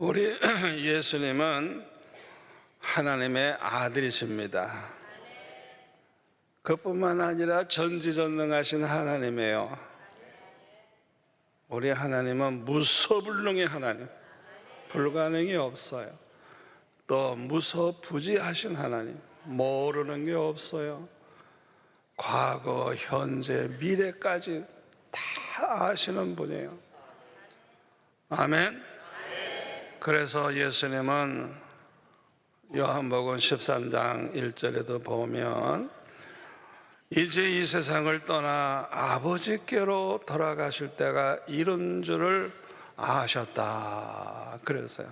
우리 예수님은 하나님의 아들이십니다. 그뿐만 아니라 전지전능하신 하나님이에요. 우리 하나님은 무소불능의 하나님, 불가능이 없어요. 또 무소부지하신 하나님, 모르는 게 없어요. 과거, 현재, 미래까지 다 아시는 분이에요. 아멘. 그래서 예수님은 요한복음 13장 1절에도 보면 이제 이 세상을 떠나 아버지께로 돌아가실 때가 이른 줄을 아셨다 그랬어요.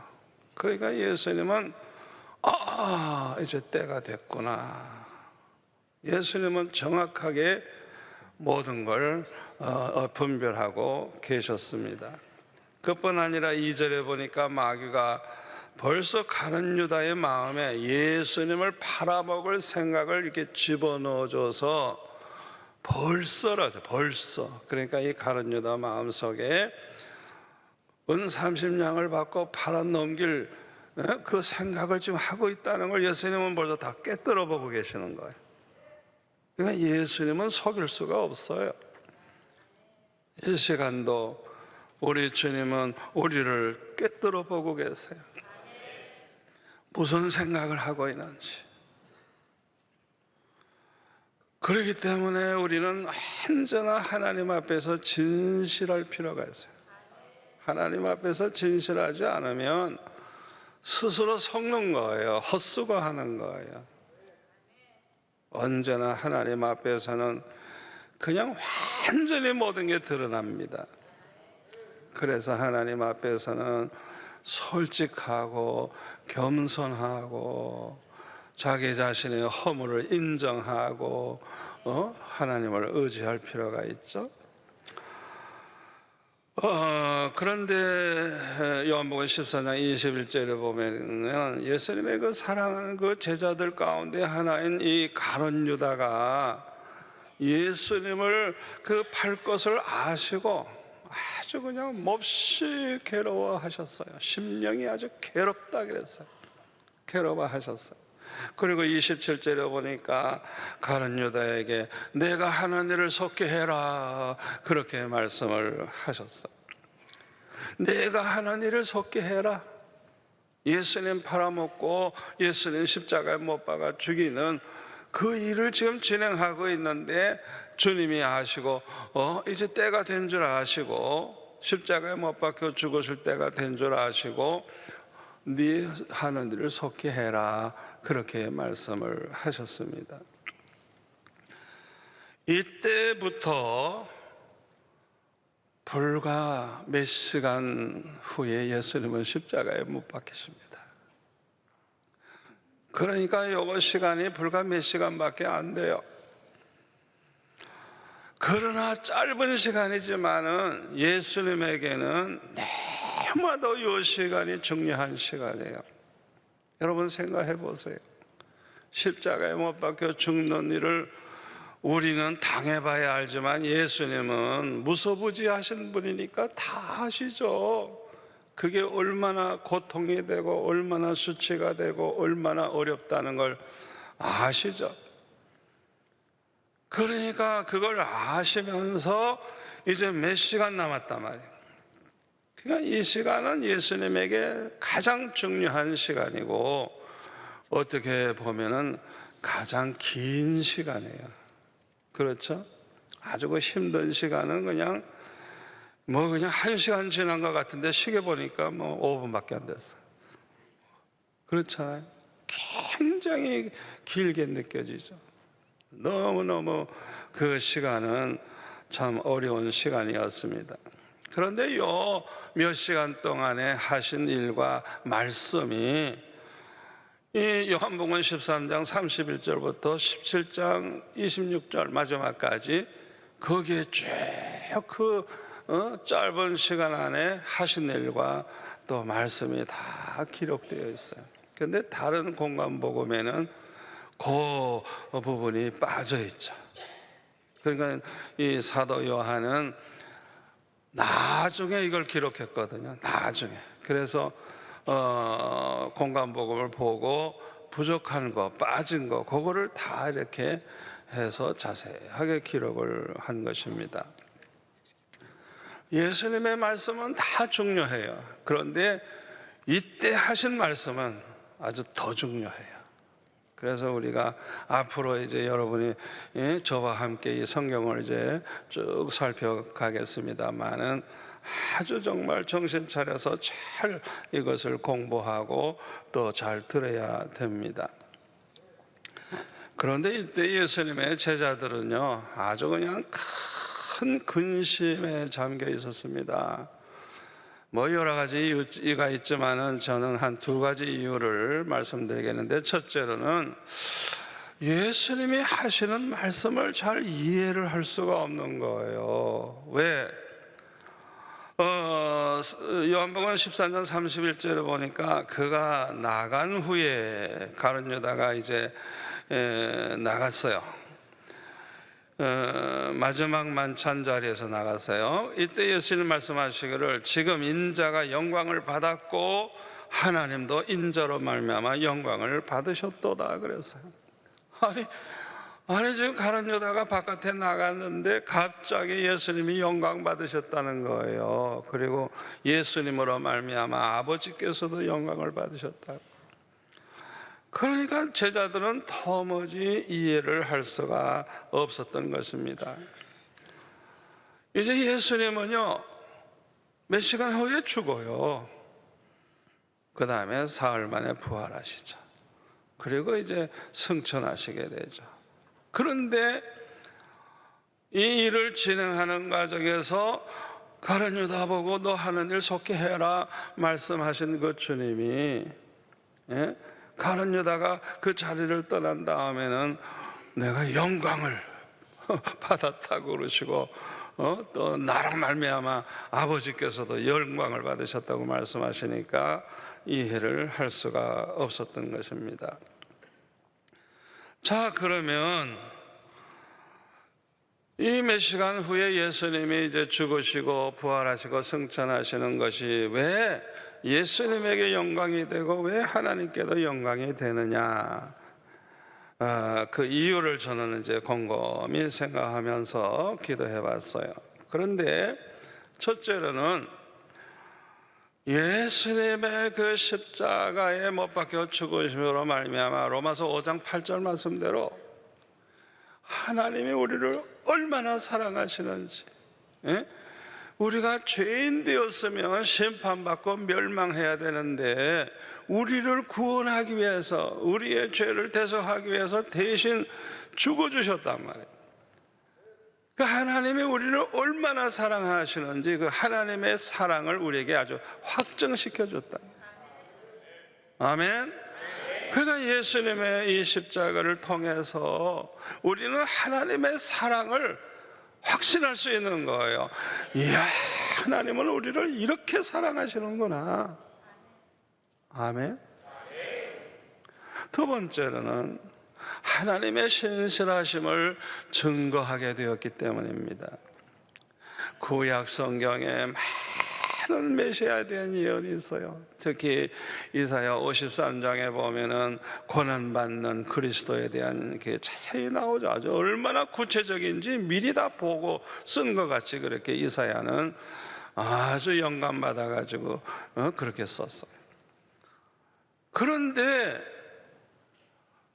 그러니까 예수님은 이제 때가 됐구나. 예수님은 정확하게 모든 걸 분별하고 계셨습니다. 그뿐 아니라 2절에 보니까 마귀가 벌써 가룟 유다의 마음에 예수님을 팔아먹을 생각을 이렇게 집어넣어줘서 벌써 그러니까 이 가룟 유다 마음속에 은 30냥을 받고 팔아넘길 그 생각을 지금 하고 있다는 걸 예수님은 벌써 다 꿰뚫어 보고 계시는 거예요. 그러니까 예수님은 속일 수가 없어요. 이 시간도 우리 주님은 우리를 꿰뚫어 보고 계세요. 무슨 생각을 하고 있는지. 그렇기 때문에 우리는 언제나 하나님 앞에서 진실할 필요가 있어요. 하나님 앞에서 진실하지 않으면 스스로 속는 거예요. 헛수고하는 거예요. 언제나 하나님 앞에서는 그냥 완전히 모든 게 드러납니다. 그래서 하나님 앞에서는 솔직하고 겸손하고 자기 자신의 허물을 인정하고 하나님을 의지할 필요가 있죠. 그런데 요한복음 14장 21절에 보면 예수님의 그 사랑하는 그 제자들 가운데 하나인 이 가룟 유다가 예수님을 그 팔 것을 아시고 아주 그냥 몹시 괴로워하셨어요. 심령이 아주 괴롭다 그랬어요. 괴로워하셨어요. 그리고 27절에 보니까 가룟 유다에게 내가 하는 일을 속게 해라 그렇게 말씀을 하셨어요. 내가 하는 일을 속게 해라. 예수님 팔아먹고 예수님 십자가에 못 박아 죽이는 그 일을 지금 진행하고 있는데 주님이 아시고 이제 때가 된 줄 아시고 십자가에 못 박혀 죽으실 때가 된 줄 아시고 네 하는 일을 속히 해라 그렇게 말씀을 하셨습니다. 이때부터 불과 몇 시간 후에 예수님은 십자가에 못 박히십니다. 그러니까 요거 시간이 불과 몇 시간밖에 안 돼요. 그러나 짧은 시간이지만은 예수님에게는 너무나도 이 시간이 중요한 시간이에요. 여러분 생각해 보세요. 십자가에 못 박혀 죽는 일을 우리는 당해봐야 알지만 예수님은 무소부지하신 분이니까 다 아시죠. 그게 얼마나 고통이 되고 얼마나 수치가 되고 얼마나 어렵다는 걸 아시죠. 그러니까 그걸 아시면서 이제 몇 시간 남았단 말이에요. 그러니까 이 시간은 예수님에게 가장 중요한 시간이고 어떻게 보면은 가장 긴 시간이에요. 그렇죠? 아주 그 힘든 시간은 그냥 1시간 지난 것 같은데 시계 보니까 5분밖에 안 됐어요. 그렇잖아요. 굉장히 길게 느껴지죠. 너무너무 그 시간은 참 어려운 시간이었습니다. 그런데 요 몇 시간 동안에 하신 일과 말씀이 이 요한복음 13장 31절부터 17장 26절 마지막까지 거기에 쭉 그 짧은 시간 안에 하신 일과 또 말씀이 다 기록되어 있어요. 그런데 다른 공간 복음에는 그 부분이 빠져 있죠. 그러니까 이 사도 요한은 나중에 이걸 기록했거든요. 나중에. 그래서 공간복음을 보고 부족한 거, 빠진 거, 그거를 다 이렇게 해서 자세하게 기록을 한 것입니다. 예수님의 말씀은 다 중요해요. 그런데 이때 하신 말씀은 아주 더 중요해요. 그래서 우리가 앞으로 이제 여러분이 저와 함께 이 성경을 이제 쭉 살펴가겠습니다만은 아주 정말 정신 차려서 잘 이것을 공부하고 또 잘 들어야 됩니다. 그런데 이때 예수님의 제자들은요, 아주 그냥 큰 근심에 잠겨 있었습니다. 뭐 여러 가지 이유가 있지만은 저는 한 두 가지 이유를 말씀드리겠는데, 첫째로는 예수님이 하시는 말씀을 잘 이해를 할 수가 없는 거예요. 왜? 요한복음 13장 31절에 보니까 그가 나간 후에 가룟 유다가 이제 나갔어요. 마지막 만찬 자리에서 나갔어요. 이때 예수님 말씀하시기를 지금 인자가 영광을 받았고 하나님도 인자로 말미암아 영광을 받으셨도다 그랬어요. 아니 지금 가룟 유다가 바깥에 나갔는데 갑자기 예수님이 영광 받으셨다는 거예요. 그리고 예수님으로 말미암아 아버지께서도 영광을 받으셨다. 그러니까 제자들은 도무지 이해를 할 수가 없었던 것입니다. 이제 예수님은요, 몇 시간 후에 죽어요. 그 다음에 사흘 만에 부활하시죠. 그리고 이제 승천하시게 되죠. 그런데 이 일을 진행하는 과정에서 가룟 유다 보고 너 하는 일 속히 해라 말씀하신 그 주님이, 가룟 유다가 그 자리를 떠난 다음에는 내가 영광을 받았다고 그러시고 또 나랑 말미암아 아버지께서도 영광을 받으셨다고 말씀하시니까 이해를 할 수가 없었던 것입니다. 자, 그러면 이 몇 시간 후에 예수님이 이제 죽으시고 부활하시고 승천하시는 것이 왜 예수님에게 영광이 되고 왜 하나님께도 영광이 되느냐, 그 이유를 저는 이제 곰곰이 생각하면서 기도해 봤어요. 그런데 첫째로는 예수님의 그 십자가에 못 박혀 죽으심으로 말미암아 로마서 5장 8절 말씀대로 하나님이 우리를 얼마나 사랑하시는지, 우리가 죄인 되었으면 심판받고 멸망해야 되는데 우리를 구원하기 위해서, 우리의 죄를 대속하기 위해서 대신 죽어주셨단 말이에요. 그 하나님이 우리를 얼마나 사랑하시는지 그 하나님의 사랑을 우리에게 아주 확증시켜줬다. 아멘. 그러니까 예수님의 이 십자가를 통해서 우리는 하나님의 사랑을 확신할 수 있는 거예요. 이야, 하나님은 우리를 이렇게 사랑하시는구나. 아멘. 두 번째로는 하나님의 신실하심을 증거하게 되었기 때문입니다. 구약 성경에 많은 메시아에 대한 예언이 있어요. 특히 이사야 53장에 보면은 고난받는 그리스도에 대한 게 자세히 나오죠. 아주 얼마나 구체적인지 미리 다 보고 쓴 것 같이 그렇게 이사야는 아주 영감 받아가지고 그렇게 썼어요. 그런데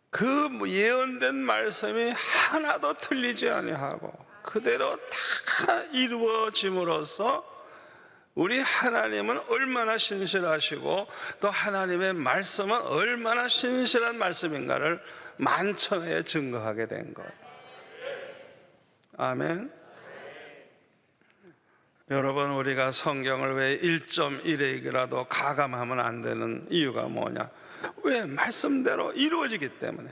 그 예언된 말씀이 하나도 틀리지 아니하고 그대로 다 이루어짐으로써 우리 하나님은 얼마나 신실하시고 또 하나님의 말씀은 얼마나 신실한 말씀인가를 만천하에 증거하게 된 것. 아멘. 여러분, 우리가 성경을 왜 1.1회이라도 가감하면 안 되는 이유가 뭐냐? 왜? 말씀대로 이루어지기 때문에.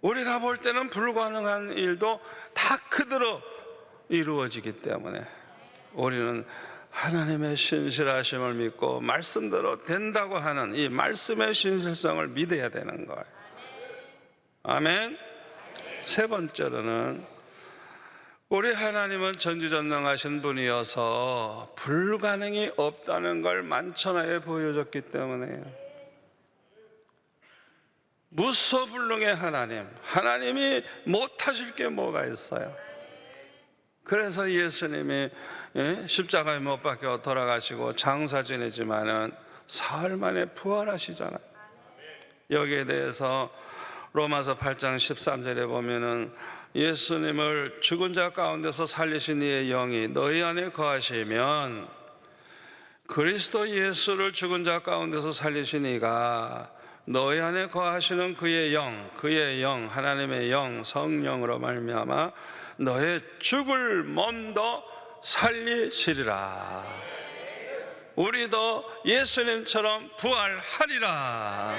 우리가 볼 때는 불가능한 일도 다 그대로 이루어지기 때문에 우리는 하나님의 신실하심을 믿고 말씀대로 된다고 하는 이 말씀의 신실성을 믿어야 되는 거예요. 아멘. 세 번째로는 우리 하나님은 전지전능하신 분이어서 불가능이 없다는 걸 만천하에 보여줬기 때문에요. 무소불능의 하나님, 하나님이 못하실 게 뭐가 있어요? 그래서 예수님이 십자가에 못 박혀 돌아가시고 장사 지내지만은 사흘 만에 부활하시잖아요. 여기에 대해서 로마서 8장 13절에 보면은 예수님을 죽은 자 가운데서 살리신 이의 영이 너희 안에 거하시면 그리스도 예수를 죽은 자 가운데서 살리신 이가 너희 안에 거하시는 그의 영, 하나님의 영, 성령으로 말미암아 너의 죽을 몸도 살리시리라. 우리도 예수님처럼 부활하리라.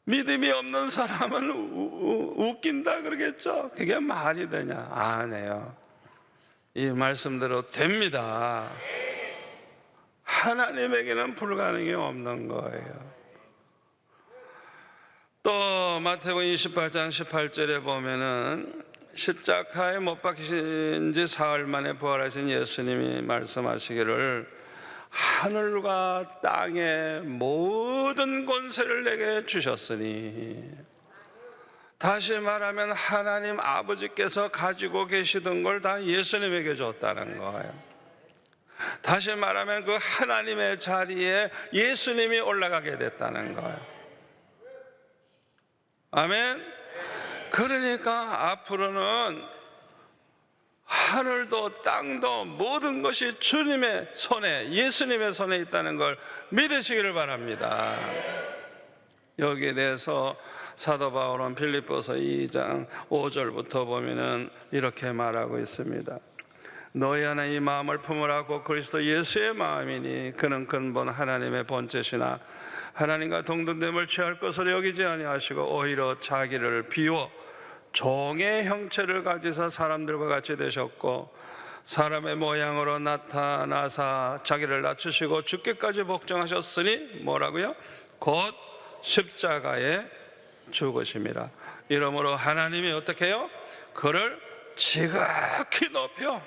믿음이 없는 사람은 웃긴다 그러겠죠. 그게 말이 되냐? 안 해요. 이 말씀대로 됩니다. 하나님에게는 불가능이 없는 거예요. 또 마태복음 28장 18절에 보면은 십자가에 못 박히신 지 사흘 만에 부활하신 예수님이 말씀하시기를 하늘과 땅의 모든 권세를 내게 주셨으니, 다시 말하면 하나님 아버지께서 가지고 계시던 걸 다 예수님에게 줬다는 거예요. 다시 말하면 그 하나님의 자리에 예수님이 올라가게 됐다는 거예요. 아멘. 그러니까 앞으로는 하늘도 땅도 모든 것이 주님의 손에, 예수님의 손에 있다는 걸 믿으시기를 바랍니다. 여기에 대해서 사도 바울은 빌립보서 2장 5절부터 보면은 이렇게 말하고 있습니다. 너희 안에 이 마음을 품으라고 그리스도 예수의 마음이니 그는 근본 하나님의 본체시나 하나님과 동등됨을 취할 것을 여기지 아니하시고 오히려 자기를 비워 종의 형체를 가지사 사람들과 같이 되셨고 사람의 모양으로 나타나사 자기를 낮추시고 죽기까지 복종하셨으니 뭐라고요? 곧 십자가에 죽으심이라. 이러므로 하나님이 어떻게 해요? 그를 지극히 높여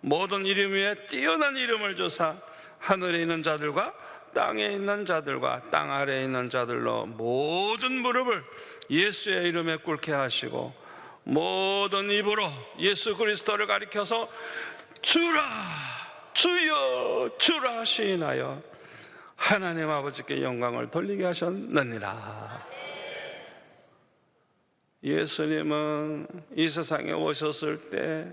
모든 이름 위에 뛰어난 이름을 주사 하늘에 있는 자들과 땅에 있는 자들과 땅 아래에 있는 자들로 모든 무릎을 예수의 이름에 꿇게 하시고 모든 입으로 예수 그리스도를 가리켜서 주라 주여 주라 시인하여 하나님 아버지께 영광을 돌리게 하셨느니라. 예수님은 이 세상에 오셨을 때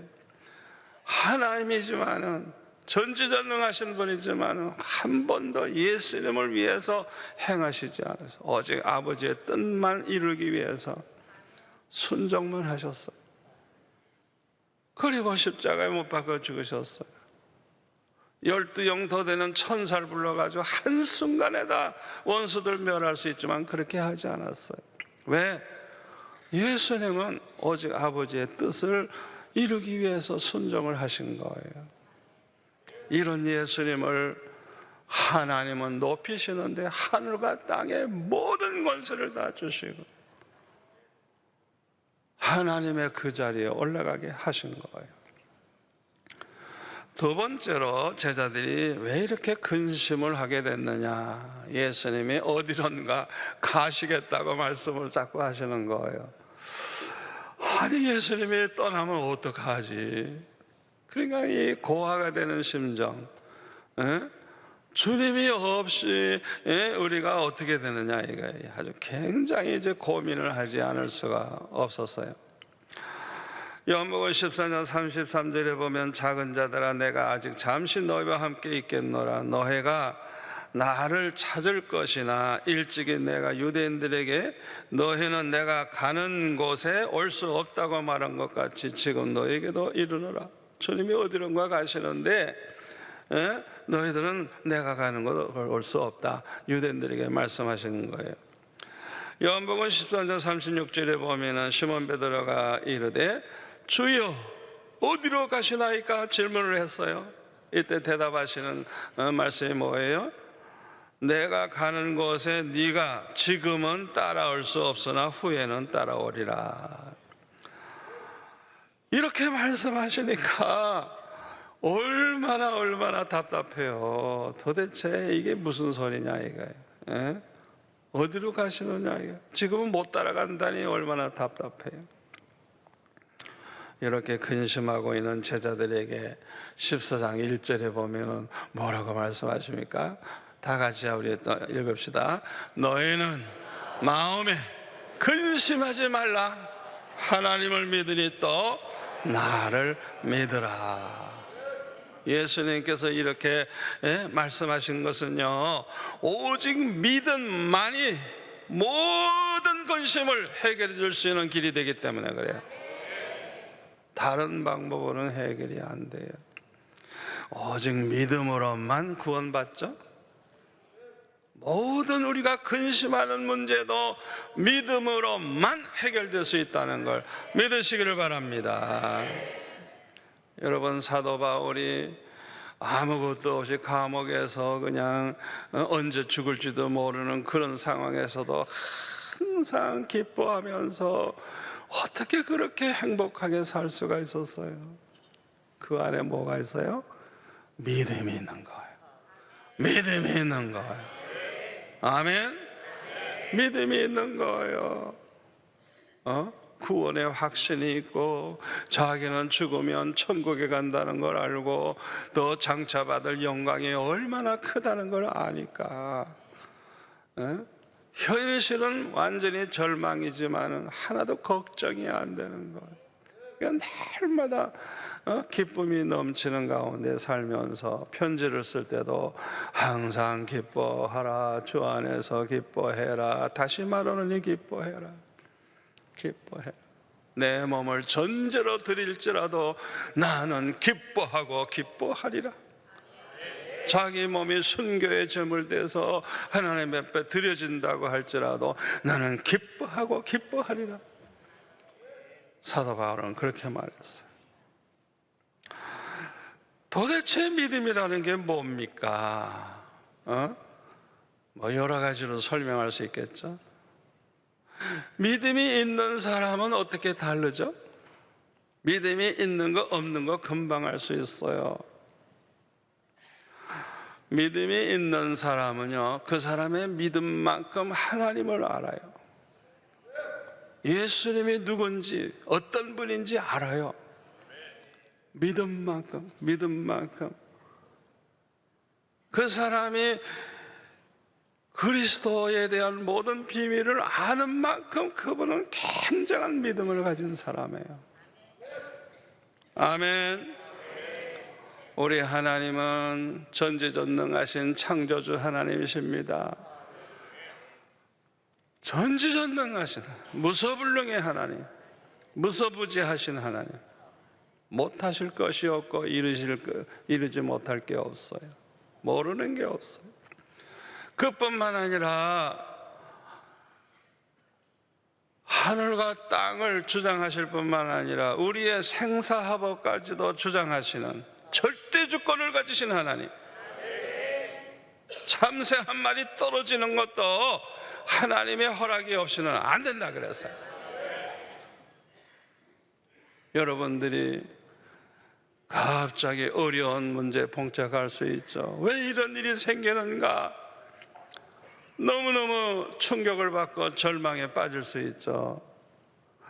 하나님이지만은 전지전능하신 분이지만 한 번도 예수님을 위해서 행하시지 않았어요. 오직 아버지의 뜻만 이루기 위해서 순종만 하셨어요. 그리고 십자가에 못 박혀 죽으셨어요. 12영 더 되는 천사를 불러가지고 한순간에 다 원수들 멸할 수 있지만 그렇게 하지 않았어요. 왜? 예수님은 오직 아버지의 뜻을 이루기 위해서 순종을 하신 거예요. 이런 예수님을 하나님은 높이시는데 하늘과 땅의 모든 권세를 다 주시고 하나님의 그 자리에 올라가게 하신 거예요. 두 번째로 제자들이 왜 이렇게 근심을 하게 됐느냐, 예수님이 어디론가 가시겠다고 말씀을 자꾸 하시는 거예요. 아니 예수님이 떠나면 어떡하지? 그러니까 이 고아가 되는 심정, 주님이 없이 우리가 어떻게 되느냐, 이거 아주 굉장히 이제 고민을 하지 않을 수가 없었어요. 요한복음 14장 33절에 보면 작은 자들아 내가 아직 잠시 너희와 함께 있겠노라. 너희가 나를 찾을 것이나 일찍이 내가 유대인들에게 너희는 내가 가는 곳에 올 수 없다고 말한 것 같이 지금 너희에게도 이르노라. 주님이 어디론가 가시는데 너희들은 내가 가는 곳 올 수 없다, 유대인들에게 말씀하시는 거예요. 요한복음 14장 36절에 보면은 시몬 베드로가 이르되 주여 어디로 가시나이까 질문을 했어요. 이때 대답하시는 말씀이 뭐예요? 내가 가는 곳에 네가 지금은 따라올 수 없으나 후에는 따라오리라. 이렇게 말씀하시니까 얼마나 답답해요. 도대체 이게 무슨 소리냐 이거예요. 예? 어디로 가시느냐 이거. 지금은 못 따라간다니 얼마나 답답해요. 이렇게 근심하고 있는 제자들에게 14장 1절에 보면 뭐라고 말씀하십니까? 다 같이 우리 또 읽읍시다. 너희는 마음에 근심하지 말라. 하나님을 믿으니 또 나를 믿으라. 예수님께서 이렇게 말씀하신 것은요, 오직 믿음만이 모든 근심을 해결해 줄 수 있는 길이 되기 때문에 그래요. 다른 방법으로는 해결이 안 돼요. 오직 믿음으로만 구원받죠. 모든 우리가 근심하는 문제도 믿음으로만 해결될 수 있다는 걸 믿으시기를 바랍니다. 여러분, 사도 바울이 아무것도 없이 감옥에서 그냥 언제 죽을지도 모르는 그런 상황에서도 항상 기뻐하면서 어떻게 그렇게 행복하게 살 수가 있었어요? 그 안에 뭐가 있어요? 믿음이 있는 거예요. 믿음이 있는 거예요. 아멘? 믿음이 있는 거예요. 구원의 확신이 있고, 자기는 죽으면 천국에 간다는 걸 알고, 또 장차받을 영광이 얼마나 크다는 걸 아니까, 현실은 완전히 절망이지만 하나도 걱정이 안 되는 거예요. 그러니까 날마다 기쁨이 넘치는 가운데 살면서 편지를 쓸 때도 항상 기뻐하라, 주 안에서 기뻐해라, 다시 말하노니 기뻐해라, 기뻐해라. 내 몸을 전제로 드릴지라도 나는 기뻐하고 기뻐하리라. 자기 몸이 순교의 제물 돼서 하나님 앞에 드려진다고 할지라도 나는 기뻐하고 기뻐하리라. 사도 바울은 그렇게 말했어요. 도대체 믿음이라는 게 뭡니까? 뭐 여러 가지로 설명할 수 있겠죠. 믿음이 있는 사람은 어떻게 다르죠? 믿음이 있는 거 없는 거 금방 알 수 있어요. 믿음이 있는 사람은요, 그 사람의 믿음만큼 하나님을 알아요. 예수님이 누군지, 어떤 분인지 알아요. 믿음만큼. 그 사람이 그리스도에 대한 모든 비밀을 아는 만큼 그분은 굉장한 믿음을 가진 사람이에요. 아멘. 우리 하나님은 전지전능하신 창조주 하나님이십니다. 전지전능하신, 무소불능의 하나님, 무소부지하신 하나님. 못하실 것이 없고 이루지 못할 게 없어요. 모르는 게 없어요. 그뿐만 아니라 하늘과 땅을 주장하실 뿐만 아니라 우리의 생사화복까지도 주장하시는 절대 주권을 가지신 하나님. 참새 한 마리 떨어지는 것도 하나님의 허락이 없이는 안 된다 그랬어요. 여러분들이 갑자기 어려운 문제에 봉착할 수 있죠. 왜 이런 일이 생기는가? 너무너무 충격을 받고 절망에 빠질 수 있죠.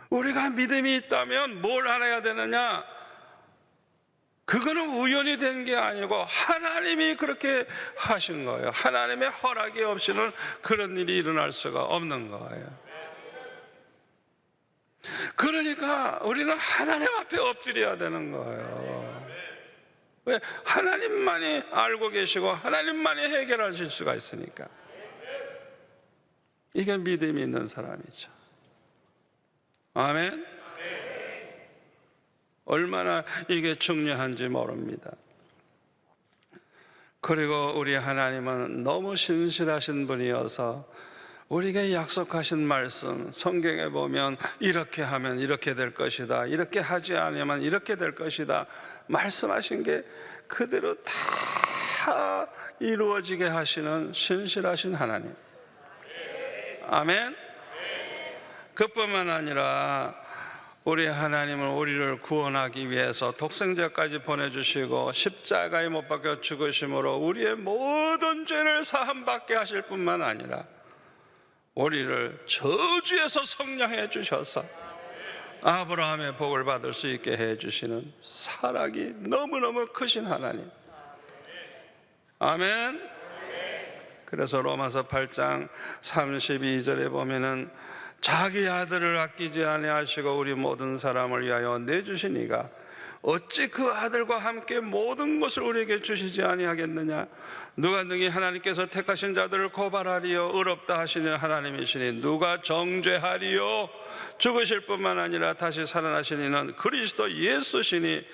우리가 믿음이 있다면 뭘 알아야 되느냐? 그거는 우연히 된 게 아니고 하나님이 그렇게 하신 거예요. 하나님의 허락이 없이는 그런 일이 일어날 수가 없는 거예요. 그러니까 우리는 하나님 앞에 엎드려야 되는 거예요. 왜? 하나님만이 알고 계시고 하나님만이 해결하실 수가 있으니까. 이게 믿음이 있는 사람이죠. 아멘. 얼마나 이게 중요한지 모릅니다. 그리고 우리 하나님은 너무 신실하신 분이어서 우리에게 약속하신 말씀, 성경에 보면 이렇게 하면 이렇게 될 것이다, 이렇게 하지 않으면 이렇게 될 것이다 말씀하신 게 그대로 다 이루어지게 하시는 신실하신 하나님. 아멘. 그뿐만 아니라 우리 하나님은 우리를 구원하기 위해서 독생자까지 보내주시고 십자가에 못 박혀 죽으심으로 우리의 모든 죄를 사함받게 하실 뿐만 아니라 우리를 저주에서 성량해 주셔서 아브라함의 복을 받을 수 있게 해주시는 사랑이 너무너무 크신 하나님. 아멘. 그래서 로마서 8장 32절에 보면은 자기 아들을 아끼지 아니하시고 우리 모든 사람을 위하여 내주시니가 어찌 그 아들과 함께 모든 것을 우리에게 주시지 아니하겠느냐. 누가 능히 하나님께서 택하신 자들을 고발하리요. 의롭다 하시는 하나님이시니 누가 정죄하리요. 죽으실 뿐만 아니라 다시 살아나신 이는 그리스도 예수시니.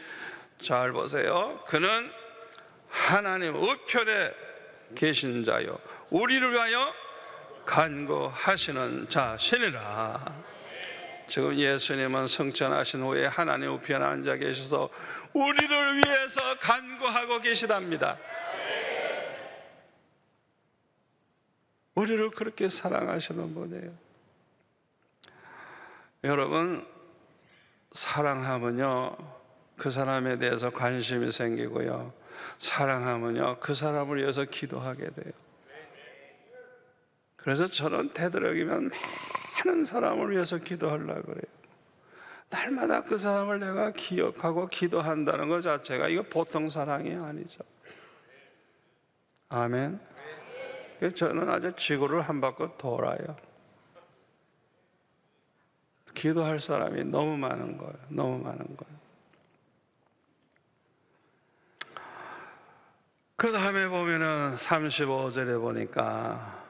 잘 보세요. 그는 하나님 우편에 계신 자요 우리를 위하여 간구하시는 자시니라. 지금 예수님은 승천하신 후에 하나님 우편에 앉아 계셔서 우리를 위해서 간구하고 계시답니다. 우리를 그렇게 사랑하시는 분이에요. 여러분, 사랑하면요 그 사람에 대해서 관심이 생기고요, 사랑하면요 그 사람을 위해서 기도하게 돼요. 그래서 저는 되도록이면 많은 사람을 위해서 기도하려고 그래요. 날마다 그 사람을 내가 기억하고 기도한다는 것 자체가 이거 보통 사랑이 아니죠. 아멘. 저는 아주 지구를 한 바퀴 돌아요. 기도할 사람이 너무 많은 거예요. 너무 많은 거예요. 그 다음에 보면은 35절에 보니까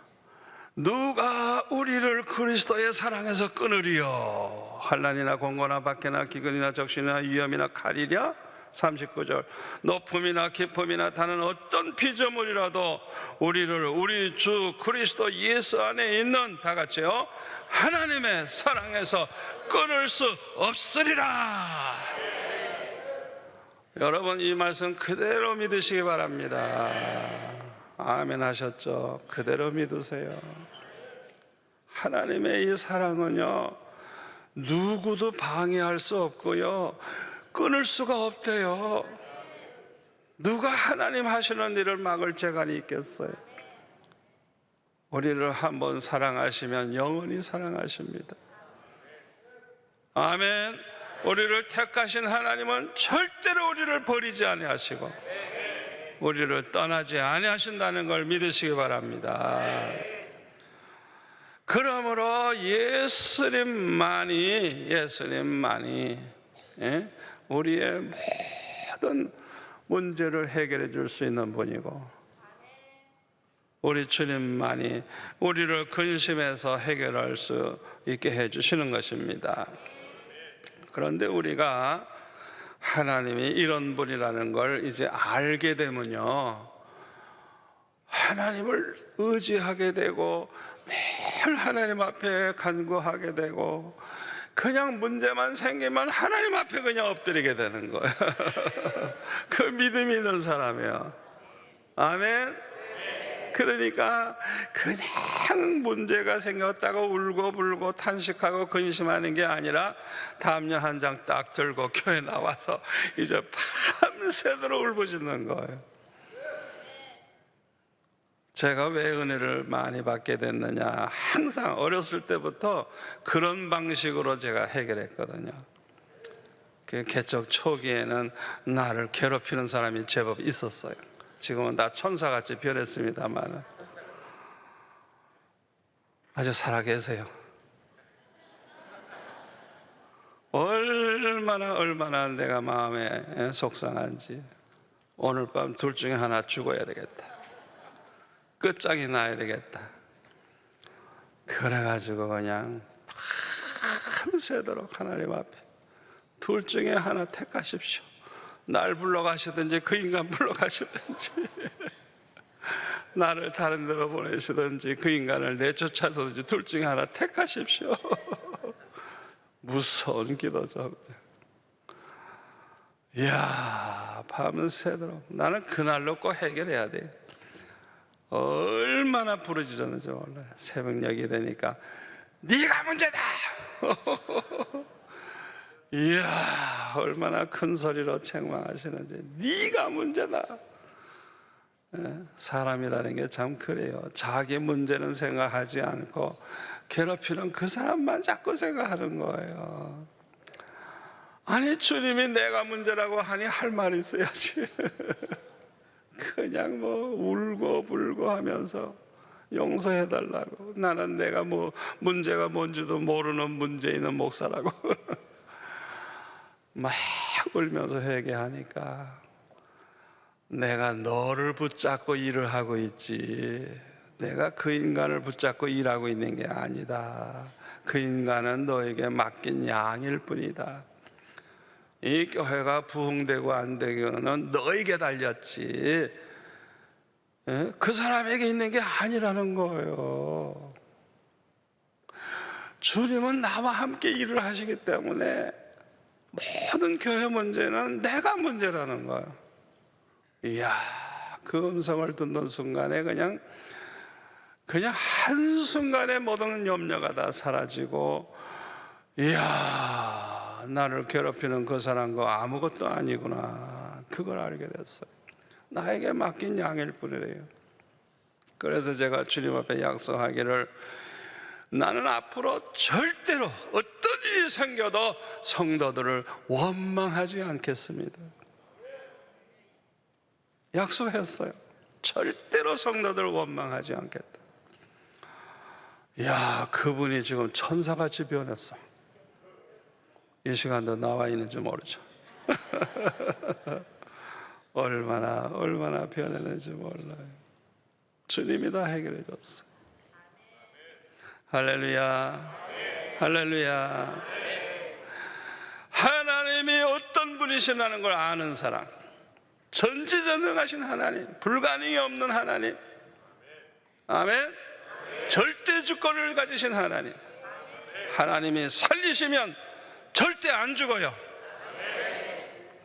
누가 우리를 그리스도의 사랑에서 끊으리요. 환난이나 공고나 박해나 기근이나 적신이나 위험이나 칼이랴. 39절 높음이나 깊음이나 다른 어떤 피조물이라도 우리를 우리 주 그리스도 예수 안에 있는, 다 같이요, 하나님의 사랑에서 끊을 수 없으리라. 여러분, 이 말씀 그대로 믿으시기 바랍니다. 아멘 하셨죠? 그대로 믿으세요. 하나님의 이 사랑은요 누구도 방해할 수 없고요 끊을 수가 없대요. 누가 하나님 하시는 일을 막을 재간이 있겠어요? 우리를 한번 사랑하시면 영원히 사랑하십니다. 아멘. 우리를 택하신 하나님은 절대로 우리를 버리지 아니하시고 우리를 떠나지 아니하신다는 걸 믿으시기 바랍니다. 그러므로 예수님만이 우리의 모든 문제를 해결해 줄 수 있는 분이고, 우리 주님만이 우리를 근심해서 해결할 수 있게 해 주시는 것입니다. 그런데 우리가 하나님이 이런 분이라는 걸 이제 알게 되면요 하나님을 의지하게 되고 늘 하나님 앞에 간구하게 되고 그냥 문제만 생기면 하나님 앞에 그냥 엎드리게 되는 거예요. 그 믿음이 있는 사람이에요. 아멘. 그러니까 그냥 문제가 생겼다고 울고 불고 탄식하고 근심하는 게 아니라 담요 한 장 딱 들고 교회 나와서 이제 밤새도록 울부짖는 거예요. 제가 왜 은혜를 많이 받게 됐느냐, 항상 어렸을 때부터 그런 방식으로 제가 해결했거든요. 그 개척 초기에는 나를 괴롭히는 사람이 제법 있었어요. 지금은 다 천사같이 변했습니다만 아주 살아계세요. 얼마나 내가 마음에 속상한지. 오늘 밤 둘 중에 하나 죽어야 되겠다, 끝장이 나야 되겠다. 그래가지고 그냥 밤새도록 하나님 앞에 둘 중에 하나 택하십시오. 날 불러가시든지 그 인간 불러가시든지 나를 다른 데로 보내시든지 그 인간을 내쫓아서든지 둘 중에 하나 택하십시오. 무서운 기도죠. 이야, 밤새도록 나는 그날로 꼭 해결해야 돼. 얼마나 부르짖었는지 몰라요. 새벽녘이 되니까 네가 문제다. 이야, 얼마나 큰 소리로 책망하시는지. 네가 문제다. 사람이라는 게 참 그래요. 자기 문제는 생각하지 않고 괴롭히는 그 사람만 자꾸 생각하는 거예요. 아니, 주님이 내가 문제라고 하니 할 말이 있어야지. 그냥 울고 불고 하면서 용서해달라고. 나는 내가 문제가 뭔지도 모르는 문제 있는 목사라고. 막 울면서 회개하니까 내가 너를 붙잡고 일을 하고 있지, 내가 그 인간을 붙잡고 일하고 있는 게 아니다. 그 인간은 너에게 맡긴 양일 뿐이다. 이 교회가 부흥되고 안 되고는 너에게 달렸지 그 사람에게 있는 게 아니라는 거예요. 주님은 나와 함께 일을 하시기 때문에 모든 교회 문제는 내가 문제라는 거예요. 이야, 그 음성을 듣는 순간에 그냥 한순간에 모든 염려가 다 사라지고, 이야, 나를 괴롭히는 그 사람과 아무것도 아니구나, 그걸 알게 됐어요. 나에게 맡긴 양일 뿐이래요. 그래서 제가 주님 앞에 약속하기를, 나는 앞으로 절대로 어떤 일이 생겨도 성도들을 원망하지 않겠습니다. 약속했어요. 절대로 성도들을 원망하지 않겠다. 이야, 그분이 지금 천사같이 변했어. 이 시간도 나와 있는지 모르죠. 얼마나 변했는지 몰라요. 주님이 다 해결해 줬어. 할렐루야, 할렐루야. 하나님이 어떤 분이시라는 걸 아는 사람, 전지전능하신 하나님, 불가능이 없는 하나님, 아멘. 절대 주권을 가지신 하나님, 하나님이 살리시면 절대 안 죽어요.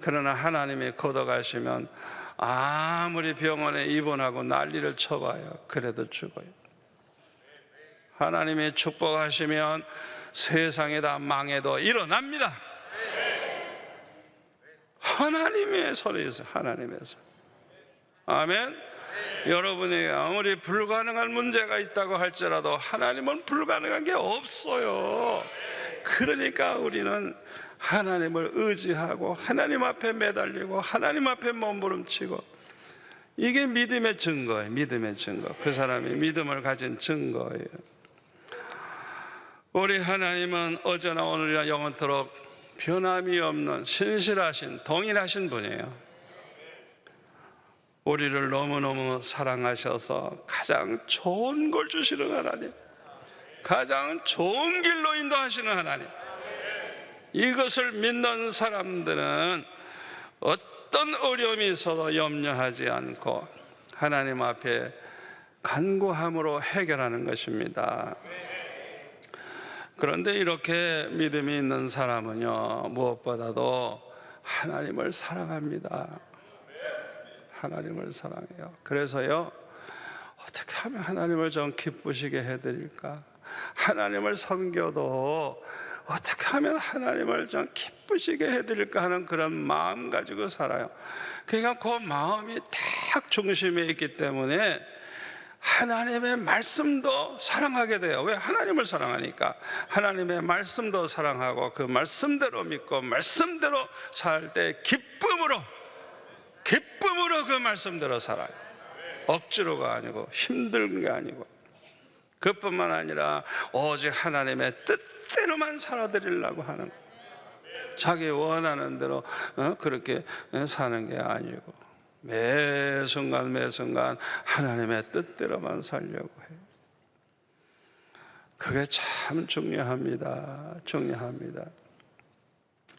그러나 하나님이 걷어가시면 아무리 병원에 입원하고 난리를 쳐봐요, 그래도 죽어요. 하나님이 축복하시면 세상이 다 망해도 일어납니다. 하나님의 손에 있어요. 하나님의 손. 아멘. 여러분이 아무리 불가능한 문제가 있다고 할지라도 하나님은 불가능한 게 없어요. 그러니까 우리는 하나님을 의지하고 하나님 앞에 매달리고 하나님 앞에 몸부림치고, 이게 믿음의 증거예요. 믿음의 증거. 그 사람이 믿음을 가진 증거예요. 우리 하나님은 어제나 오늘이나 영원토록 변함이 없는 신실하신 동일하신 분이에요. 우리를 너무너무 사랑하셔서 가장 좋은 걸 주시는 하나님, 가장 좋은 길로 인도하시는 하나님, 이것을 믿는 사람들은 어떤 어려움이 있어도 염려하지 않고 하나님 앞에 간구함으로 해결하는 것입니다. 그런데 이렇게 믿음이 있는 사람은요, 무엇보다도 하나님을 사랑합니다. 하나님을 사랑해요. 그래서요, 어떻게 하면 하나님을 좀 기쁘시게 해드릴까? 하나님을 섬겨도 어떻게 하면 하나님을 좀 기쁘시게 해드릴까 하는 그런 마음 가지고 살아요. 그러니까 그 마음이 딱 중심에 있기 때문에 하나님의 말씀도 사랑하게 돼요. 왜? 하나님을 사랑하니까. 하나님의 말씀도 사랑하고 그 말씀대로 믿고 말씀대로 살 때 기쁨으로 그 말씀대로 살아요. 억지로가 아니고 힘든 게 아니고. 그뿐만 아니라 오직 하나님의 뜻대로만 살아드리려고 하는, 자기 원하는 대로 그렇게 사는 게 아니고 매 순간 하나님의 뜻대로만 살려고 해요. 그게 참 중요합니다.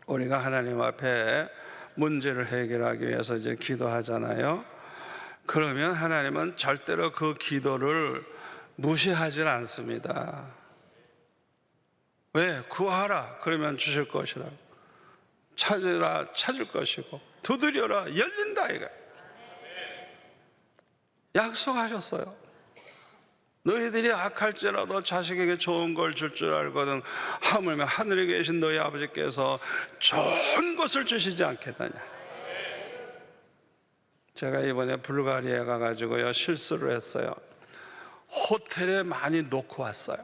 우리가 하나님 앞에 문제를 해결하기 위해서 이제 기도하잖아요. 그러면 하나님은 절대로 그 기도를 무시하지 않습니다. 왜? 구하라 그러면 주실 것이라고, 찾으라 찾을 것이고, 두드려라 열린다 이거 약속하셨어요. 너희들이 악할지라도 자식에게 좋은 걸 줄 줄 알거든 하물며 하늘에 계신 너희 아버지께서 좋은 것을 주시지 않겠느냐. 제가 이번에 불가리아에 가가지고요 실수를 했어요. 호텔에 많이 놓고 왔어요.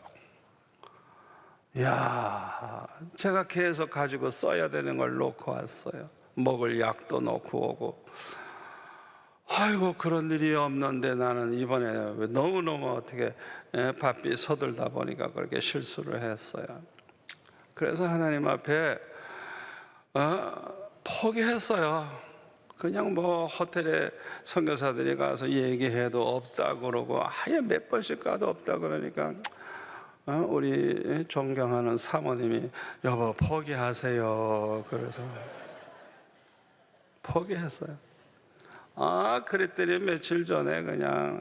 야, 제가 계속 가지고 써야 되는 걸 놓고 왔어요. 먹을 약도 놓고 오고. 아이고, 그런 일이 없는데 나는 이번에 너무너무 어떻게 바삐 서둘다 보니까 그렇게 실수를 했어요. 그래서 하나님 앞에 포기했어요. 그냥 뭐 호텔에 선교사들이 가서 얘기해도 없다 그러고 아예 몇 번씩 가도 없다 그러니까 우리 존경하는 사모님이 여보 포기하세요. 그래서 포기했어요. 그랬더니 며칠 전에 그냥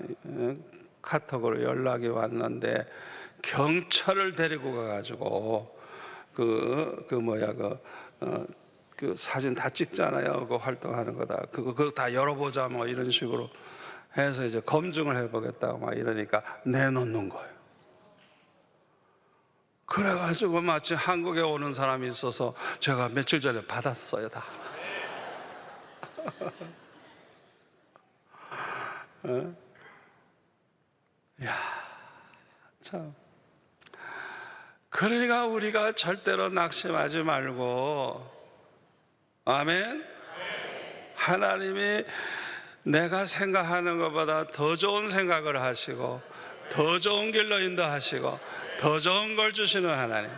카톡으로 연락이 왔는데 경찰을 데리고 가가지고 그 사진 다 찍잖아요. 그 활동하는 거다. 그거 다 열어보자 뭐 이런 식으로 해서 이제 검증을 해보겠다고 막 이러니까 내놓는 거예요. 그래가지고 마치 한국에 오는 사람이 있어서 제가 며칠 전에 받았어요 다. 야, 참. 그러니까 우리가 절대로 낙심하지 말고, 아멘. 하나님이 내가 생각하는 것보다 더 좋은 생각을 하시고, 더 좋은 길로 인도하시고, 더 좋은 걸 주시는 하나님.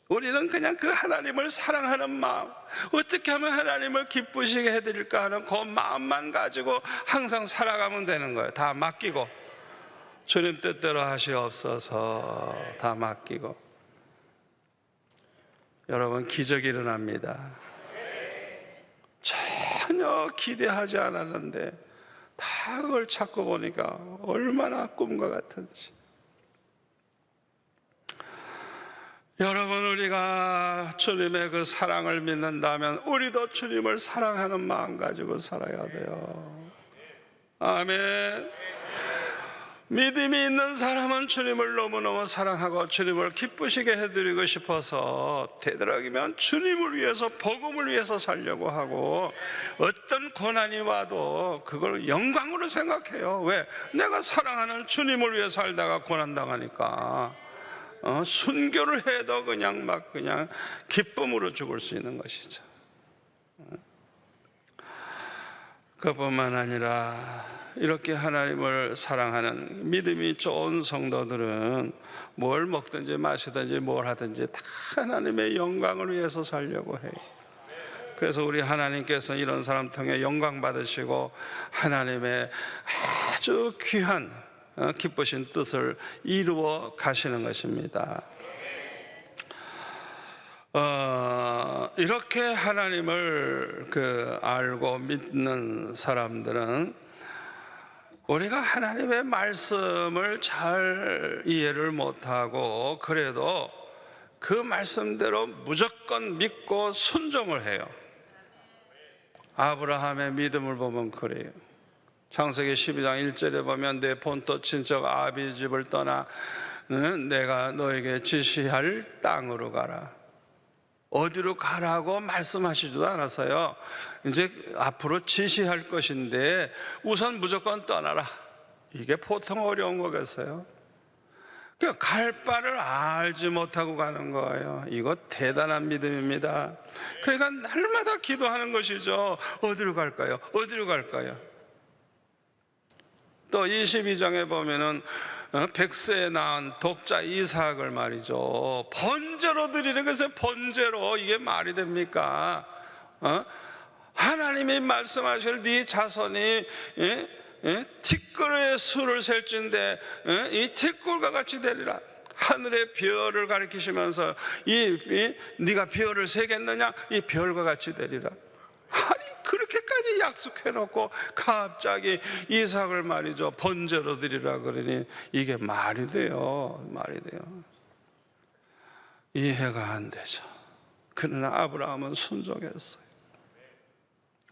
우리는 그냥 그 하나님을 사랑하는 마음, 어떻게 하면 하나님을 기쁘시게 해드릴까 하는 그 마음만 가지고 항상 살아가면 되는 거예요. 다 맡기고, 주님 뜻대로 하시옵소서. 다 맡기고. 여러분, 기적이 일어납니다. 전혀 기대하지 않았는데 다 그걸 찾고 보니까 얼마나 꿈과 같은지. 여러분, 우리가 주님의 그 사랑을 믿는다면 우리도 주님을 사랑하는 마음 가지고 살아야 돼요. 아멘. 믿음이 있는 사람은 주님을 너무너무 사랑하고 주님을 기쁘시게 해드리고 싶어서 되도록이면 주님을 위해서, 복음을 위해서 살려고 하고, 어떤 고난이 와도 그걸 영광으로 생각해요. 왜? 내가 사랑하는 주님을 위해 살다가 고난당하니까 순교를 해도 그냥 기쁨으로 죽을 수 있는 것이죠. 그뿐만 아니라 이렇게 하나님을 사랑하는 믿음이 좋은 성도들은 뭘 먹든지 마시든지 뭘 하든지 다 하나님의 영광을 위해서 살려고 해요. 그래서 우리 하나님께서 이런 사람 통해 영광 받으시고 하나님의 아주 귀한 기쁘신 뜻을 이루어 가시는 것입니다. 이렇게 하나님을 알고 믿는 사람들은 우리가 하나님의 말씀을 잘 이해를 못하고 그래도 그 말씀대로 무조건 믿고 순종을 해요. 아브라함의 믿음을 보면 그래요. 창세기 12장 1절에 보면 내 본토 친척 아비 집을 떠나 내가 너에게 지시할 땅으로 가라. 어디로 가라고 말씀하시지도 않았어요. 이제 앞으로 지시할 것인데 우선 무조건 떠나라. 이게 보통 어려운 거겠어요? 그러니까 갈 바를 알지 못하고 가는 거예요. 이거 대단한 믿음입니다. 그러니까 날마다 기도하는 것이죠. 어디로 갈까요? 어디로 갈까요? 또 22장에 보면은 100세에 낳은 독자 이삭을 말이죠, 번제로 드리래. 그래서 번제로, 이게 말이 됩니까? 하나님이 말씀하실 네 자손이 티끌의 수를 셀진데 이 티끌과 같이 되리라. 하늘의 별을 가리키시면서 네가 별을 세겠느냐? 이 별과 같이 되리라. 아니, 그렇게까지 약속해놓고 갑자기 이삭을 말이죠 번제로 드리라 그러니 이게 말이 돼요? 말이 돼요? 이해가 안 되죠. 그러나 아브라함은 순종했어요.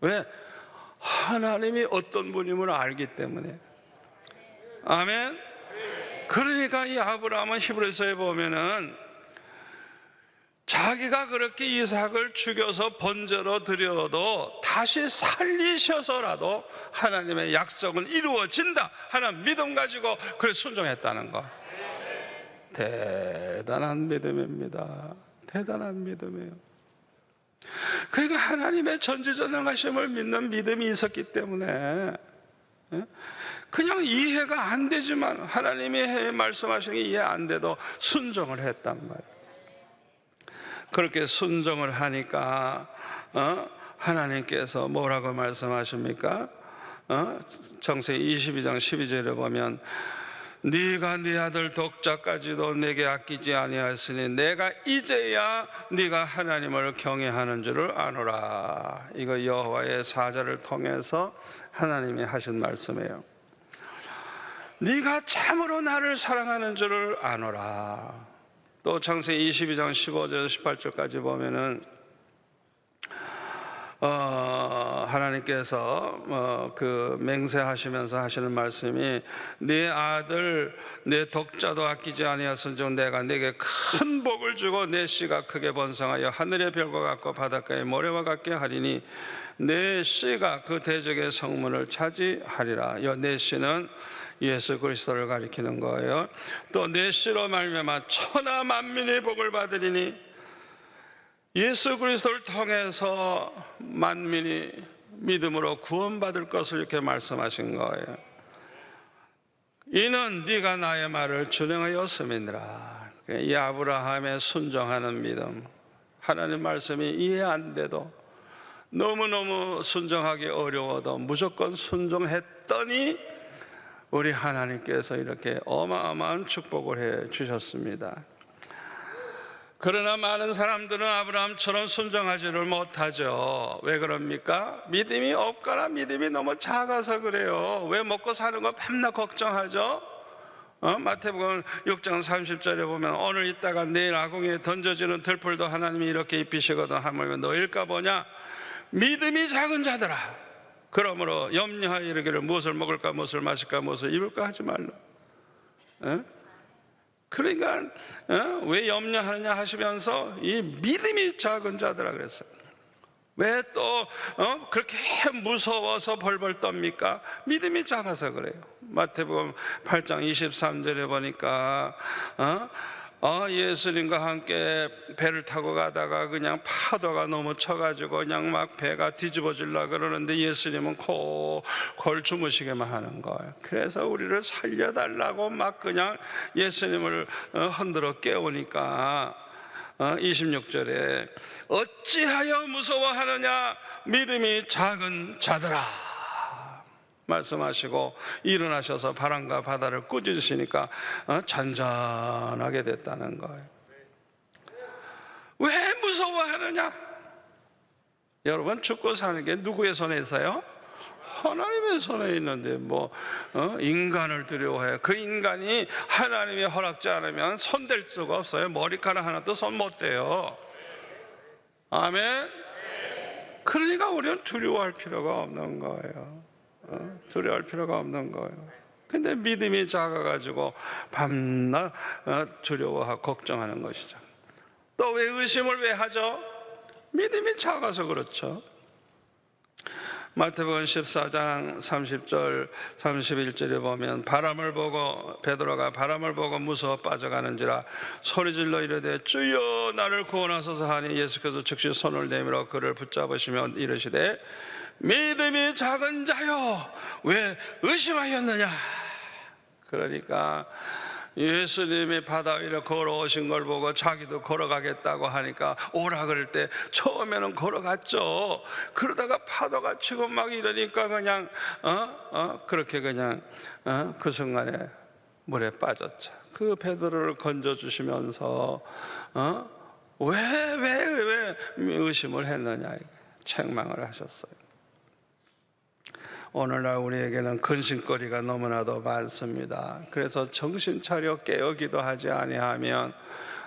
왜? 하나님이 어떤 분임을 알기 때문에. 아멘. 그러니까 이 아브라함은 히브리서에 보면은 자기가 그렇게 이삭을 죽여서 번제로 드려도 다시 살리셔서라도 하나님의 약속은 이루어진다 하는 믿음 가지고 그래 순종했다는 거. 대단한 믿음입니다. 대단한 믿음이에요. 그러니까 하나님의 전지전능하심을 믿는 믿음이 있었기 때문에 그냥 이해가 안 되지만 하나님이 말씀하신 게 이해 안 돼도 순종을 했단 말이에요. 그렇게 순종을 하니까 하나님께서 뭐라고 말씀하십니까? 창세기 22장 12절에 보면 네가 네 아들 독자까지도 내게 아끼지 아니하였으니 내가 이제야 네가 하나님을 경외하는 줄을 아노라. 이거 여호와의 사자를 통해서 하나님이 하신 말씀이에요. 네가 참으로 나를 사랑하는 줄을 아노라. 또 창세기 22장 15절 18절까지 보면은 하나님께서 그 맹세하시면서 하시는 말씀이 네 아들 내 독자도 아끼지 아니하선즉 내가 내게 큰 복을 주고 내 씨가 크게 번성하여 하늘의 별과 같고 바닷가의 모래와 같게 하리니 내 씨가 그 대적의 성문을 차지하리라. 내 씨는 예수 그리스도를 가리키는 거예요. 또 내 씨로 말미암아 천하 만민의 복을 받으리니 예수 그리스도를 통해서 만민이 믿음으로 구원받을 것을 이렇게 말씀하신 거예요. 이는 네가 나의 말을 준행하였음이니라. 이 아브라함의 순종하는 믿음, 하나님 말씀이 이해 안 돼도 너무너무 순종하기 어려워도 무조건 순종했더니 우리 하나님께서 이렇게 어마어마한 축복을 해 주셨습니다. 그러나 많은 사람들은 아브라함처럼 순종하지를 못하죠. 왜 그럽니까? 믿음이 없거나 믿음이 너무 작아서 그래요. 왜 먹고 사는 거 밤낮 걱정하죠? 마태복음 6장 30절에 보면 오늘 있다가 내일 아궁이에 던져지는 들풀도 하나님이 이렇게 입히시거든 하물며 너일까 보냐? 믿음이 작은 자들아, 그러므로 염려하여 이르기를 무엇을 먹을까 무엇을 마실까 무엇을 입을까 하지 말라. 그러니까 왜 염려하느냐 하시면서 이 믿음이 작은 자들아 그랬어요. 왜 또 그렇게 무서워서 벌벌 떱니까? 믿음이 작아서 그래요. 마태복음 8장 23절에 보니까 예수님과 함께 배를 타고 가다가 그냥 파도가 너무 쳐가지고 그냥 막 배가 뒤집어질라 그러는데 예수님은 골 주무시게만 하는 거예요. 그래서 우리를 살려달라고 막 그냥 예수님을 흔들어 깨우니까 26절에 어찌하여 무서워하느냐 믿음이 작은 자들아 말씀하시고 일어나셔서 바람과 바다를 꾸짖으시니까 잔잔하게 됐다는 거예요. 왜 무서워하느냐? 여러분, 죽고 사는 게 누구의 손에 있어요? 하나님의 손에 있는데 인간을 두려워해요. 그 인간이 하나님이 허락지 않으면 손댈 수가 없어요. 머리카락 하나도 손 못 대요. 아멘. 그러니까 우리는 두려워할 필요가 없는 거예요. 두려워할 필요가 없는 거예요. 근데 믿음이 작아가지고 밤낮 두려워하고 걱정하는 것이죠. 또 왜 의심을 왜 하죠? 믿음이 작아서 그렇죠. 마태복음 14장 30절 31절에 보면 베드로가 바람을 보고 무서워 빠져가는지라 소리질러 이르되 주여 나를 구원하소서 하니 예수께서 즉시 손을 내밀어 그를 붙잡으시며 이르시되 믿음이 작은 자여 왜 의심하였느냐. 그러니까 예수님이 바다 위로 걸어오신 걸 보고 자기도 걸어가겠다고 하니까 오라 그럴 때 처음에는 걸어갔죠. 그러다가 파도가 치고 막 이러니까 그냥 그렇게 그냥 그 순간에 물에 빠졌죠. 그 베드로를 건져주시면서 왜 의심을 했느냐 책망을 하셨어요. 오늘날 우리에게는 근심거리가 너무나도 많습니다. 그래서 정신 차려 깨어 기도하지 아니하면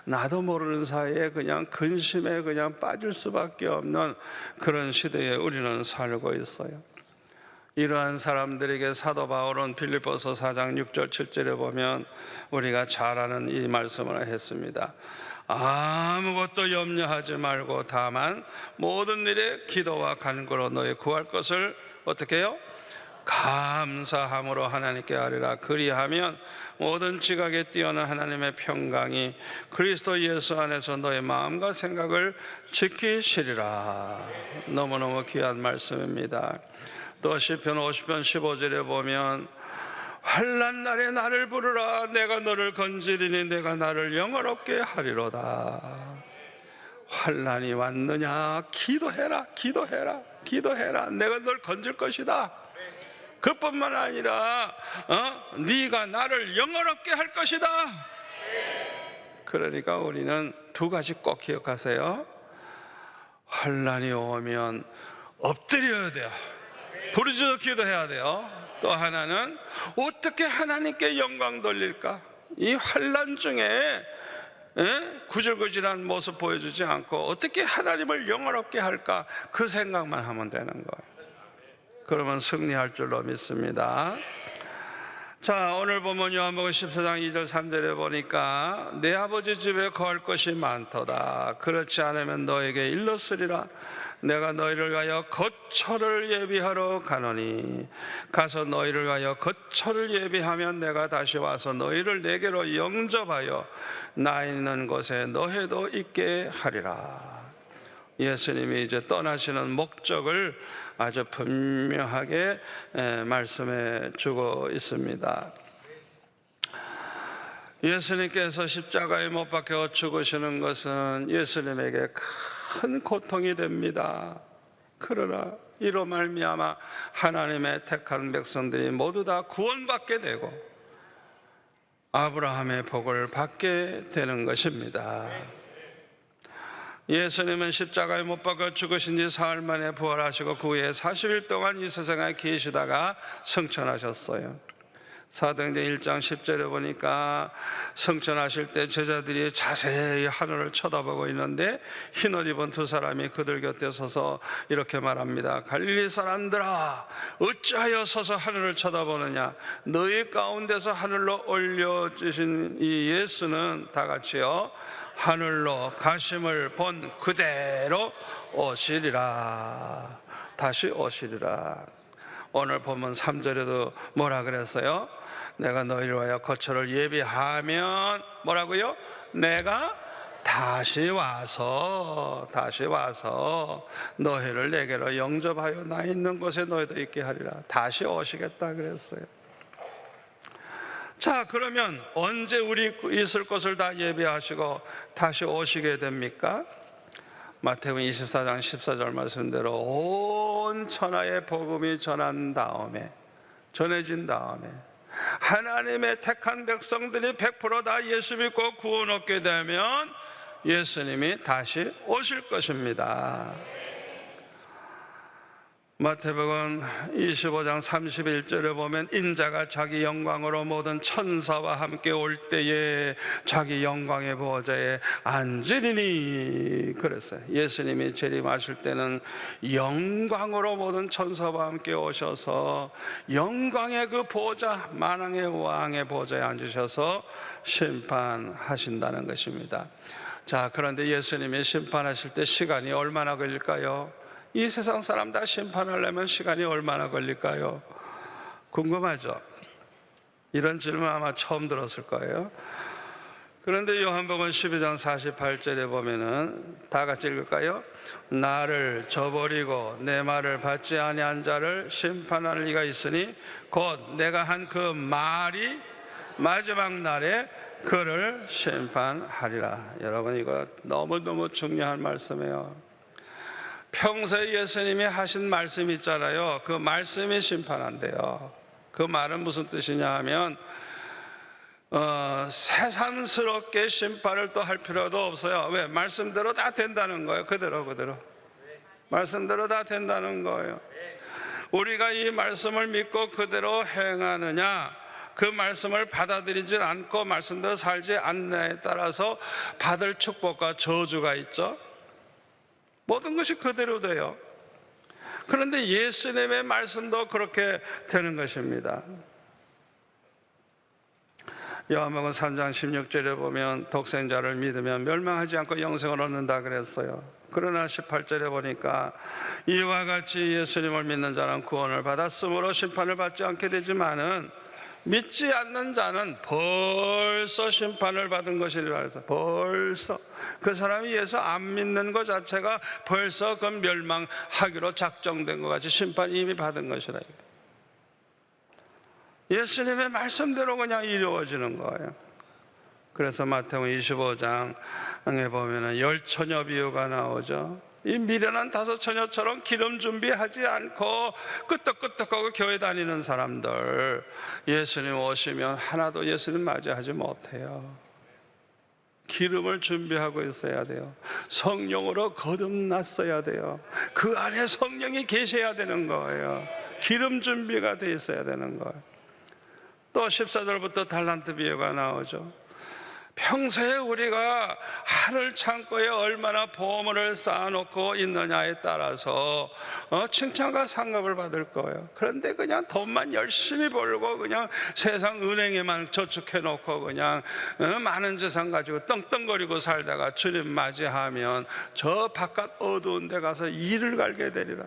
나도 모르는 사이에 그냥 근심에 그냥 빠질 수밖에 없는 그런 시대에 우리는 살고 있어요. 이러한 사람들에게 사도 바울은 빌립보서 4장 6절 7절에 보면 우리가 잘 아는 이 말씀을 했습니다. 아무것도 염려하지 말고 다만 모든 일에 기도와 간구로 너희 구할 것을 어떻게 해요? 감사함으로 하나님께 아뢰라. 그리하면 모든 지각에 뛰어난 하나님의 평강이 그리스도 예수 안에서 너의 마음과 생각을 지키시리라. 너무너무 귀한 말씀입니다. 또 시편 50편 15절에 보면 환난 날에 나를 부르라. 내가 너를 건지리니 내가 나를 영화롭게 하리로다. 환난이 왔느냐? 기도해라, 기도해라, 기도해라. 내가 널 건질 것이다. 그뿐만 아니라 네가 나를 영화롭게 할 것이다. 그러니까 우리는 두 가지 꼭 기억하세요. 환난이 오면 엎드려야 돼요. 부르짖어 기도해야 돼요. 또 하나는 어떻게 하나님께 영광 돌릴까? 이 환난 중에 구질구질한 모습 보여주지 않고 어떻게 하나님을 영화롭게 할까? 그 생각만 하면 되는 거예요. 그러면 승리할 줄로 믿습니다. 자, 오늘 보면 요한복음 14장 2절 3절에 보니까 내 아버지 집에 거할 것이 많도다. 그렇지 않으면 너에게 일렀으리라. 내가 너희를 위하여 거처를 예비하러 가노니 가서 너희를 위하여 거처를 예비하면 내가 다시 와서 너희를 내게로 영접하여 나 있는 곳에 너희도 있게 하리라. 예수님이 이제 떠나시는 목적을 아주 분명하게 말씀해 주고 있습니다. 예수님께서 십자가에 못 박혀 죽으시는 것은 예수님에게 큰 고통이 됩니다. 그러나 이로 말미암아 하나님의 택한 백성들이 모두 다 구원받게 되고 아브라함의 복을 받게 되는 것입니다. 예수님은 십자가에 못 박혀 죽으신 지 사흘 만에 부활하시고 그 후에 40일 동안 이 세상에 계시다가 승천하셨어요. 사도행전 1장 10절에 보니까 승천하실 때 제자들이 자세히 하늘을 쳐다보고 있는데 흰옷 입은 두 사람이 그들 곁에 서서 이렇게 말합니다. 갈릴리 사람들아, 어찌하여 서서 하늘을 쳐다보느냐? 너희 가운데서 하늘로 올려주신 이 예수는 다 같이요 하늘로 가심을 본 그대로 오시리라. 다시 오시리라. 오늘 보면 3절에도 뭐라 그랬어요? 내가 너희를 위하여 거처를 예비하면 뭐라고요? 내가 다시 와서 너희를 내게로 영접하여 나 있는 곳에 너희도 있게 하리라. 다시 오시겠다 그랬어요. 자, 그러면 언제 우리 있을 곳을 다 예비하시고 다시 오시게 됩니까? 마태복음 24장 14절 말씀대로 온 천하의 복음이 전해진 다음에 하나님의 택한 백성들이 100% 다 예수 믿고 구원 얻게 되면 예수님이 다시 오실 것입니다. 마태복음 25장 31절에 보면 인자가 자기 영광으로 모든 천사와 함께 올 때에 자기 영광의 보좌에 앉으리니 그랬어요. 예수님이 재림하실 때는 영광으로 모든 천사와 함께 오셔서 영광의 그 보좌, 만왕의 왕의 보좌에 앉으셔서 심판하신다는 것입니다. 자, 그런데 예수님이 심판하실 때 시간이 얼마나 걸릴까요? 이 세상 사람 다 심판하려면 시간이 얼마나 걸릴까요? 궁금하죠? 이런 질문 아마 처음 들었을 거예요. 그런데 요한복음 12장 48절에 보면은 다 같이 읽을까요? 나를 저버리고 내 말을 받지 아니한 자를 심판할 리가 있으니 곧 내가 한 그 말이 마지막 날에 그를 심판하리라. 여러분, 이거 너무너무 중요한 말씀이에요. 평소에 예수님이 하신 말씀 있잖아요. 그 말씀이 심판한대요. 그 말은 무슨 뜻이냐 하면 새삼스럽게 심판을 또 할 필요도 없어요. 왜? 말씀대로 다 된다는 거예요. 그대로 말씀대로 다 된다는 거예요. 우리가 이 말씀을 믿고 그대로 행하느냐, 그 말씀을 받아들이지 않고 말씀대로 살지 않느냐에 따라서 받을 축복과 저주가 있죠. 모든 것이 그대로 돼요. 그런데 예수님의 말씀도 그렇게 되는 것입니다. 요한복음 3장 16절에 보면 독생자를 믿으면 멸망하지 않고 영생을 얻는다 그랬어요. 그러나 18절에 보니까 이와 같이 예수님을 믿는 자는 구원을 받았으므로 심판을 받지 않게 되지만은 믿지 않는 자는 벌써 심판을 받은 것이라 해서, 벌써 그 사람이 예수 안 믿는 것 자체가 벌써 그 멸망하기로 작정된 것 같이 심판 이미 받은 것이라. 예수님의 말씀대로 그냥 이루어지는 거예요. 그래서 마태복음 25장에 보면은 10처녀 비유가 나오죠. 이 미련한 5처녀처럼 기름 준비하지 않고 끄떡끄떡하고 교회 다니는 사람들, 예수님 오시면 하나도 예수님 맞이하지 못해요. 기름을 준비하고 있어야 돼요. 성령으로 거듭났어야 돼요. 그 안에 성령이 계셔야 되는 거예요. 기름 준비가 돼 있어야 되는 거예요. 또 14절부터 달란트 비유가 나오죠. 평소에 우리가 하늘 창고에 얼마나 보물을 쌓아놓고 있느냐에 따라서 칭찬과 상급을 받을 거예요. 그런데 그냥 돈만 열심히 벌고 그냥 세상 은행에만 저축해놓고 그냥 많은 재산 가지고 떵떵거리고 살다가 주님 맞이하면 저 바깥 어두운 데 가서 이를 갈게 되리라.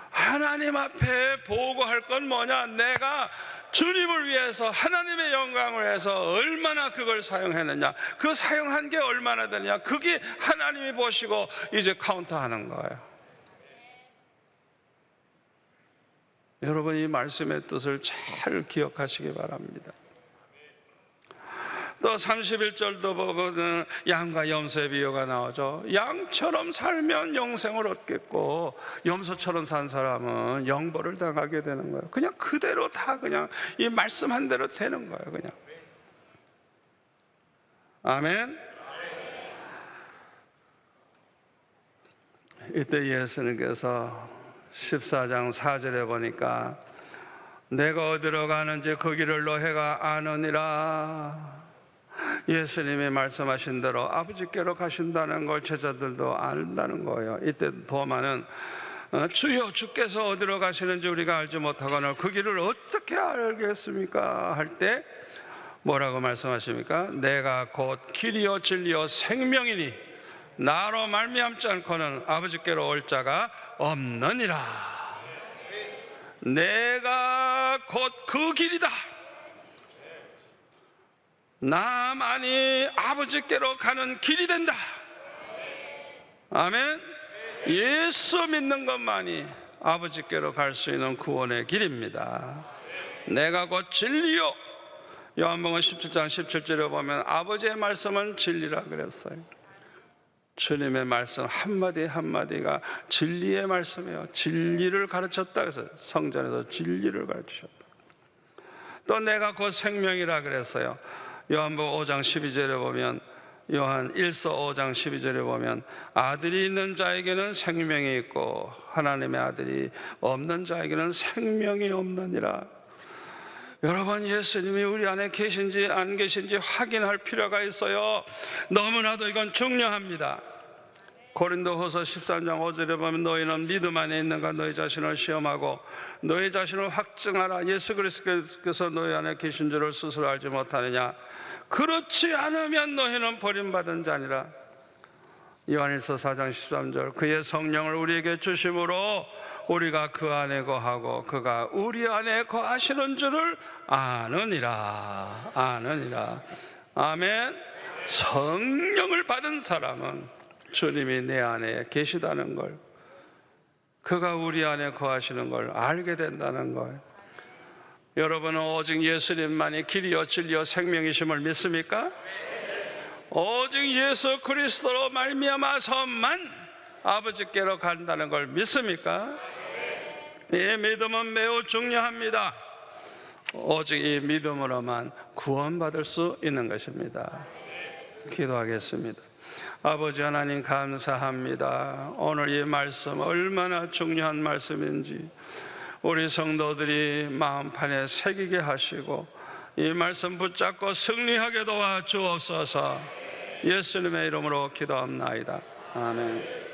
하나님 앞에 보고할 건 뭐냐? 내가 주님을 위해서, 하나님의 영광을 위해서 얼마나 그걸 사용했느냐, 그 사용한 게 얼마나 되느냐, 그게 하나님이 보시고 이제 카운트하는 거예요. 여러분, 이 말씀의 뜻을 잘 기억하시기 바랍니다. 또 31절도 보면 양과 염소의 비유가 나오죠. 양처럼 살면 영생을 얻겠고 염소처럼 산 사람은 영벌을 당하게 되는 거예요. 그냥 그대로 다 그냥 이 말씀한 대로 되는 거예요. 그냥. 아멘. 이때 예수님께서 14장 4절에 보니까 내가 어디로 가는지 그 길을 너희가 아느니라. 예수님이 말씀하신 대로 아버지께로 가신다는 걸 제자들도 안다는 거예요. 이때 도마는 주여, 주께서 어디로 가시는지 우리가 알지 못하거늘 그 길을 어떻게 알겠습니까? 할 때 뭐라고 말씀하십니까? 내가 곧 길이요 진리요 생명이니 나로 말미암지 않고는 아버지께로 올 자가 없느니라. 내가 곧 그 길이다. 나만이 아버지께로 가는 길이 된다. 아멘. 예수 믿는 것만이 아버지께로 갈 수 있는 구원의 길입니다. 내가 곧 진리요. 요한복음 17장 17절에 보면 아버지의 말씀은 진리라 그랬어요. 주님의 말씀 한마디 한마디가 진리의 말씀이에요. 진리를 가르쳤다 그래서 성전에서 진리를 가르치셨다. 또 내가 곧 생명이라 그랬어요. 요한복음 5장 12절에 보면, 요한 1서 5장 12절에 보면 아들이 있는 자에게는 생명이 있고 하나님의 아들이 없는 자에게는 생명이 없느니라. 여러분, 예수님이 우리 안에 계신지 안 계신지 확인할 필요가 있어요. 너무나도 이건 중요합니다. 고린도후서 13장 5절에 보면 너희는 믿음 안에 있는가 너희 자신을 시험하고 너희 자신을 확증하라. 예수 그리스도께서 너희 안에 계신 줄을 스스로 알지 못하느냐? 그렇지 않으면 너희는 버림받은 자니라. 요한일서 4장 13절 그의 성령을 우리에게 주심으로 우리가 그 안에 거하고 그가 우리 안에 거하시는 줄을 아느니라. 아느니라. 아멘. 성령을 받은 사람은 주님이 내 안에 계시다는 걸, 그가 우리 안에 거하시는 걸 알게 된다는 거예요. 여러분은 오직 예수님만이 길이요 진리요 생명이심을 믿습니까? 오직 예수 그리스도로 말미암아서만 아버지께로 간다는 걸 믿습니까? 이 믿음은 매우 중요합니다. 오직 이 믿음으로만 구원받을 수 있는 것입니다. 기도하겠습니다. 아버지 하나님, 감사합니다. 오늘 이 말씀 얼마나 중요한 말씀인지 우리 성도들이 마음판에 새기게 하시고 이 말씀 붙잡고 승리하게 도와주옵소서. 예수님의 이름으로 기도합나이다. 아멘.